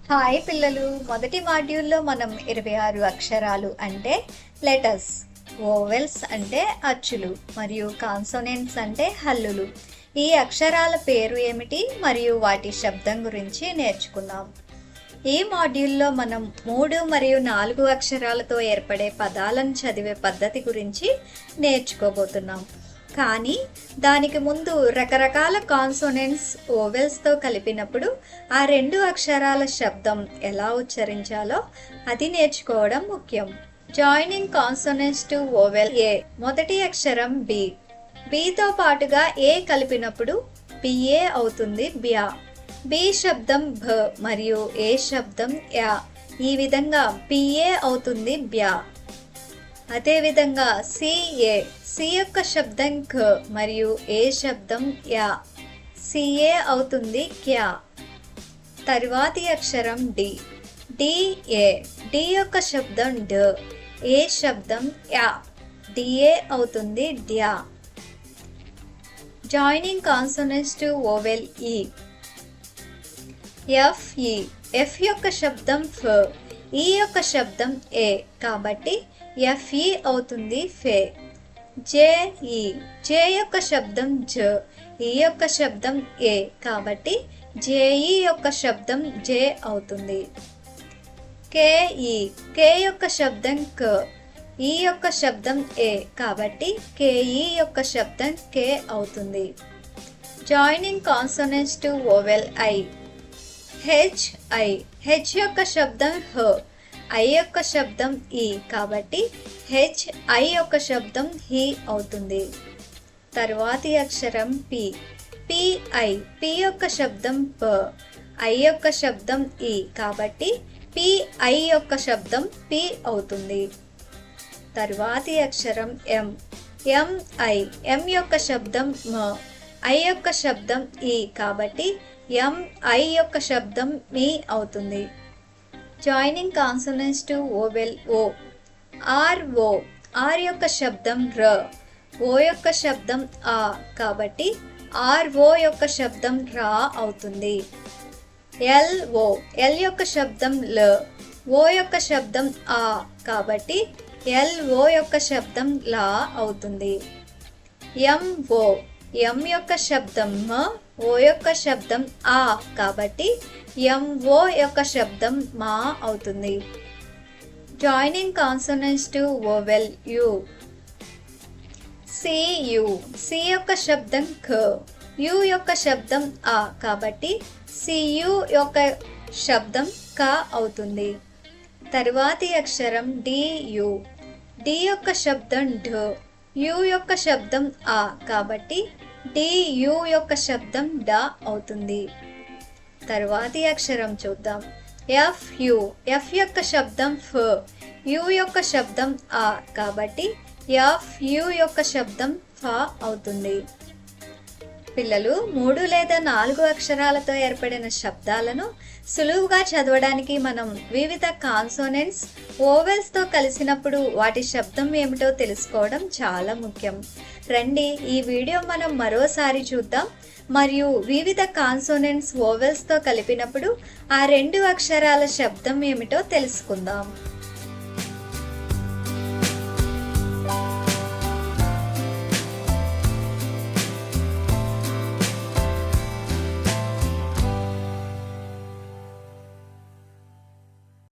Hi పిల్లలు, మొదటి మాడ్యూల్లో మనం 26 అక్షరాలు అంటే లెటర్స్, వోవెల్స్ అంటే అచ్చులు మరియు కాన్సోనెంట్స్ అంటే హల్లులు, ఈ అక్షరాల పేరు ఏమిటి మరియు వాటి శబ్దం గురించి నేర్చుకుందాం. ఈ మాడ్యూల్లో మనం 3 మరియు 4 అక్షరాలతో ఏర్పడే పదాలను చదివే పద్ధతి గురించి నేర్చుకోబోతున్నాం. కానీ దానికి ముందు రకరకాల కాన్సోనెంట్స్ ఓవెల్స్తో కలిపినప్పుడు ఆ 2 అక్షరాల శబ్దం ఎలా ఉచ్చరించాలో అది నేర్చుకోవడం ముఖ్యం. జాయినింగ్ కాన్సోనెంట్స్ టు ఓవెల్ ఏ. మొదటి అక్షరం బి. బితో పాటుగా ఏ కలిపినప్పుడు బిఏ అవుతుంది బ్యా. బి శబ్దం భ మరియు ఏ శబ్దం యా. ఈ విధంగా బిఏ అవుతుంది బ్యా. అదేవిధంగా సిఏ. సి యొక్క శబ్దం ఖ మరియు ఏ శబ్దం యా. సిఏ అవుతుంది క్యా. తరువాతి అక్షరం డి. డిఏ. డి యొక్క శబ్దం డ, ఏ శబ్దం యా. డిఏ అవుతుంది డ్యా. జాయినింగ్ కాన్సోనెంట్స్ టు ఓవెల్ ఈ. ఎఫ్ఈ. ఎఫ్ యొక్క శబ్దం ఫ, ఈ యొక్క శబ్దం ఏ కాబట్టి ఎఫ్ఈ అవుతుంది ఫే. జేఈ. జే యొక్క శబ్దం జ, ఈ యొక్క శబ్దం ఏ కాబట్టి జేఈ యొక్క శబ్దం జే అవుతుంది. కేఈ. కే యొక్క శబ్దం క, ఈ యొక్క శబ్దం ఏ కాబట్టి కేఈ యొక్క శబ్దం కే అవుతుంది. Joining consonants to vowel I. H I. H యొక్క శబ్దం హ, ఐ యొక్క శబ్దం ఈ కాబట్టి హెచ్ ఐ యొక్క శబ్దం హీ అవుతుంది. తరువాతి అక్షరం పి. పిఐ. పి యొక్క శబ్దం ప, ఐ యొక్క శబ్దం ఈ కాబట్టి పిఐ యొక్క శబ్దం పి అవుతుంది. తరువాతి అక్షరం ఎం. ఎంఐ. ఎం యొక్క శబ్దం మ, ఐ యొక్క శబ్దం ఈ కాబట్టి ఎంఐ యొక్క శబ్దం మీ అవుతుంది. Joining consonants to vowel O. R O. R యొక్క శబ్దం ర, ఓ యొక్క శబ్దం ఆ కాబట్టి ఆర్ఓ యొక్క శబ్దం రా అవుతుంది. ఎల్ఓ. ఎల్ యొక్క శబ్దం ల, ఓ యొక్క శబ్దం ఆ కాబట్టి ఎల్ఓ యొక్క శబ్దం లా అవుతుంది. ఎంఓ. ఎం యొక్క శబ్దం మ, ఓ యొక్క శబ్దం ఆ కాబట్టి ఎంఓ యొక్క శబ్దం మా అవుతుంది. Joining consonants to vowel U. C U. C యొక్క శబ్దం ఖ, యు యొక్క శబ్దం ఆ కాబట్టి సియు యొక్క శబ్దం క అవుతుంది. తరువాతి అక్షరం డియు. డి యొక్క శబ్దం ఢ, యు యొక్క శబ్దం ఆ కాబట్టి డియు యొక్క శబ్దం డ అవుతుంది. తరువాతి అక్షరం చూద్దాం. ఎఫ్యు. ఎఫ్ యొక్క శబ్దం ఫ, యు యొక్క శబ్దం ఆ కాబట్టి ఎఫ్యు యొక్క శబ్దం ఫ అవుతుంది. పిల్లలు 3 లేదా 4 అక్షరాలతో ఏర్పడిన శబ్దాలను సులువుగా చదవడానికి మనం వివిధ కాన్సోనెంట్స్ ఓవెల్స్తో కలిసినప్పుడు వాటి శబ్దం ఏమిటో తెలుసుకోవడం చాలా ముఖ్యం. రండి ఈ వీడియో మనం మరోసారి చూద్దాం మరియు వివిధ కాన్సోనెంట్స్ ఓవెల్స్తో కలిపినప్పుడు ఆ 2 అక్షరాల శబ్దం ఏమిటో తెలుసుకుందాం.